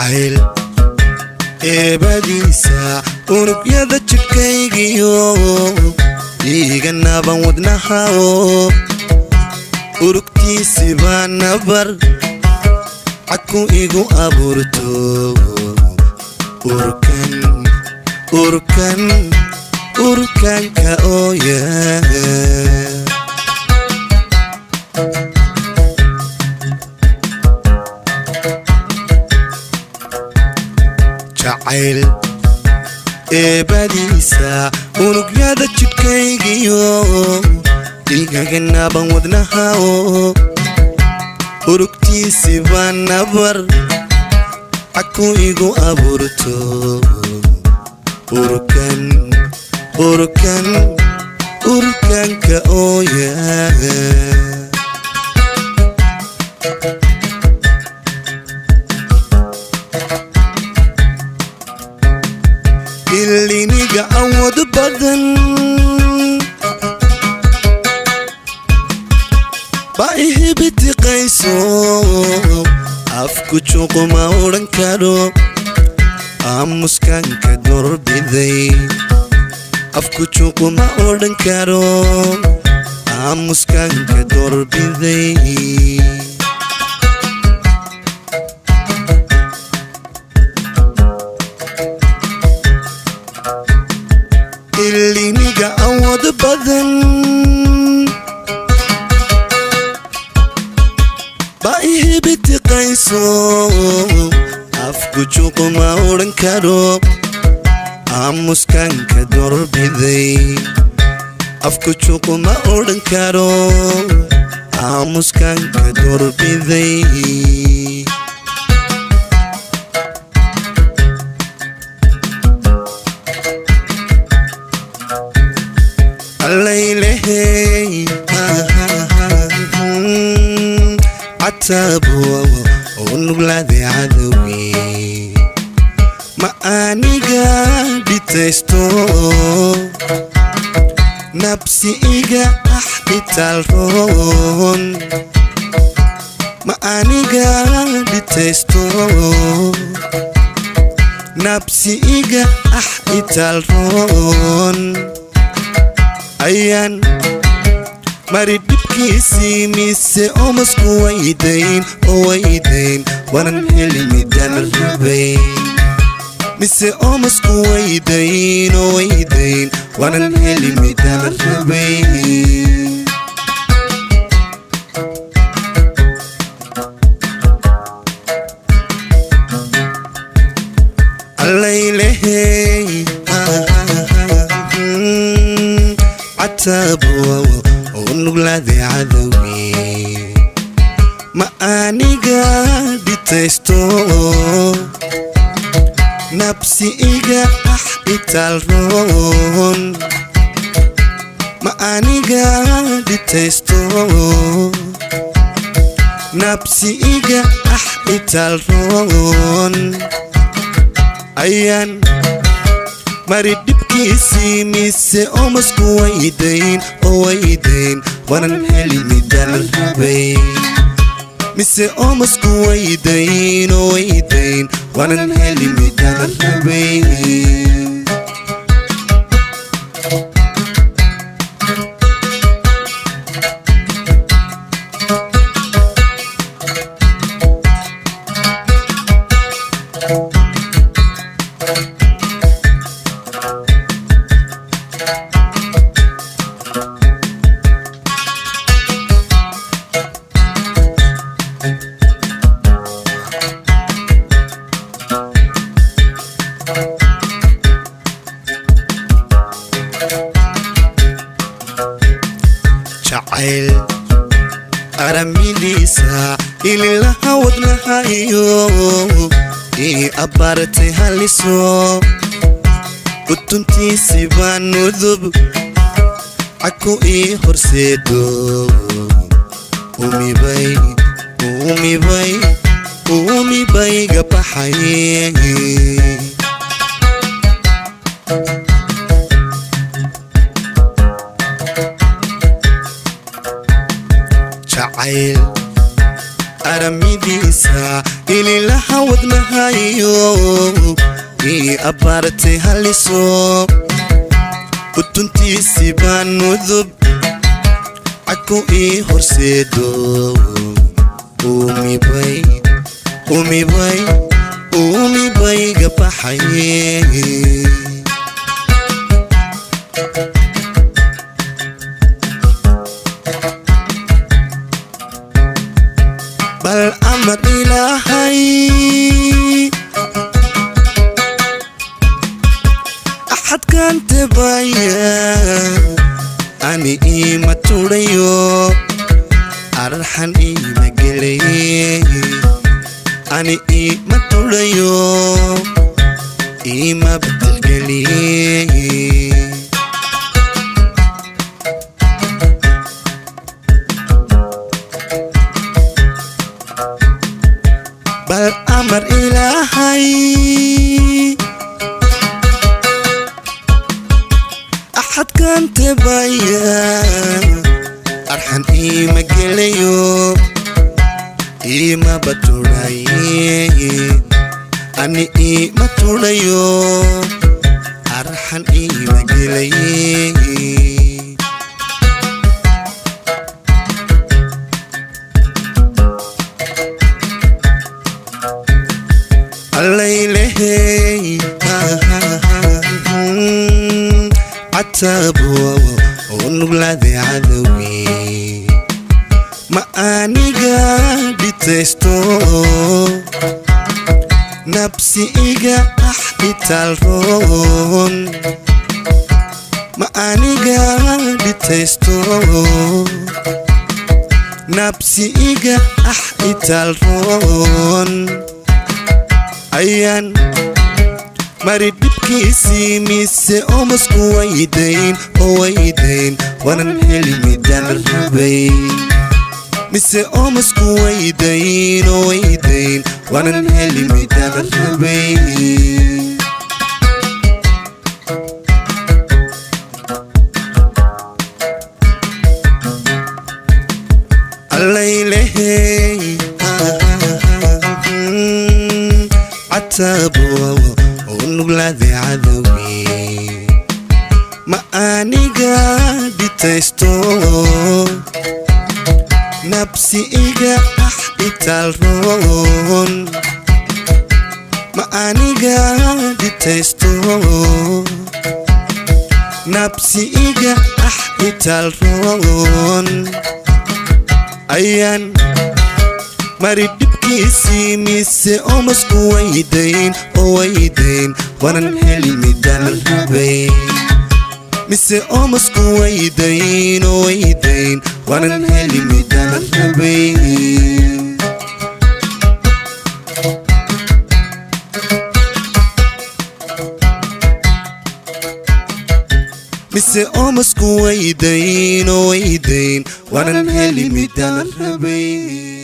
jacayl eebadiisa unugyada jidhkaygiyo iiga naaban wadnaha urugtiisi baa nabar cadku igu abuurto urkanka ooya jacayl eebadiisa unugyada jidhkaygiyo iiga naaban wadnaha urugtiisi baa nabar cadku igu abuurto urkanka ooya iliniga awood badan baa ihibitiqayso afku juquma odhan karo aamuskanka dorbiday afku juquma odhan karo aamuskanka dorbiday iliniga awood badan baa ihibitiqayso afku juquma odhan karo aamuskanka dorbiday afku juquma odhan karo aamuskanka dorbiday allaylehey cataabo unugladay cadowgi ma aniga dhitaysto nabsi iga dhitaalroon ma aniga dhitaysto nabsi iga dhitaalroon ayaan mari dhibkiisii mise omasku waydayn wanan helimidan rabayn mise omasku waydayn wanan helimidan rabayn allaylehey cataabo unugladay cadowgi ma aniga dhitaysto nabsi iga dhitaalroon ma aniga dhitaysto nabsi iga dhitaalroon ayaan mari dhibkiisii mise omasku waydayn wanan helimidan rabayn mise omasku waydayn wanan helimidan rabayn jacayl aramiliisa ililaha wadnaha iyo ii abbaartay haliso utuntiisi baa nudub cadku ii horseedo umibayga baxay jacayl aramidiisa ililaha wadnahayo ii abaartay haliso utuntiisi baan nudub caku ii horseedo umibay gabaxaye bal amar ilaahay axad kan tebaya ani ima tudayo arxan ima gelay ani ima tudayo ima bedelgeliye bal amar ilaahay axad kan tebaya arxan ima gelayo ima baturaye ani ima tudayo arxan ima gelaye الليلي عتابو ونقلادي عذوي ما أني قادي تستو نفسي إيقا أحدي تالرون ما أني قادي تستو نفسي إيقا أحدي تالرون ayaan mari dhibkiisii mise omasku waydayn wanan heli midaan rabay mise omasku waydayn wanan heli midaan rabay allaylehey عتابو ونقلادي عذوي ما أني قادي تستو نفسي إيقا أحدي تالرون ما أني قادي تستو نفسي إيقا أحدي تالرون ayaan mari dhibkiisii mise omasku waydayn wanan heli midaan rabay mise omasku waydayn wanan heli midaan rabay mise omasku waydayn wanan heli midaan rabay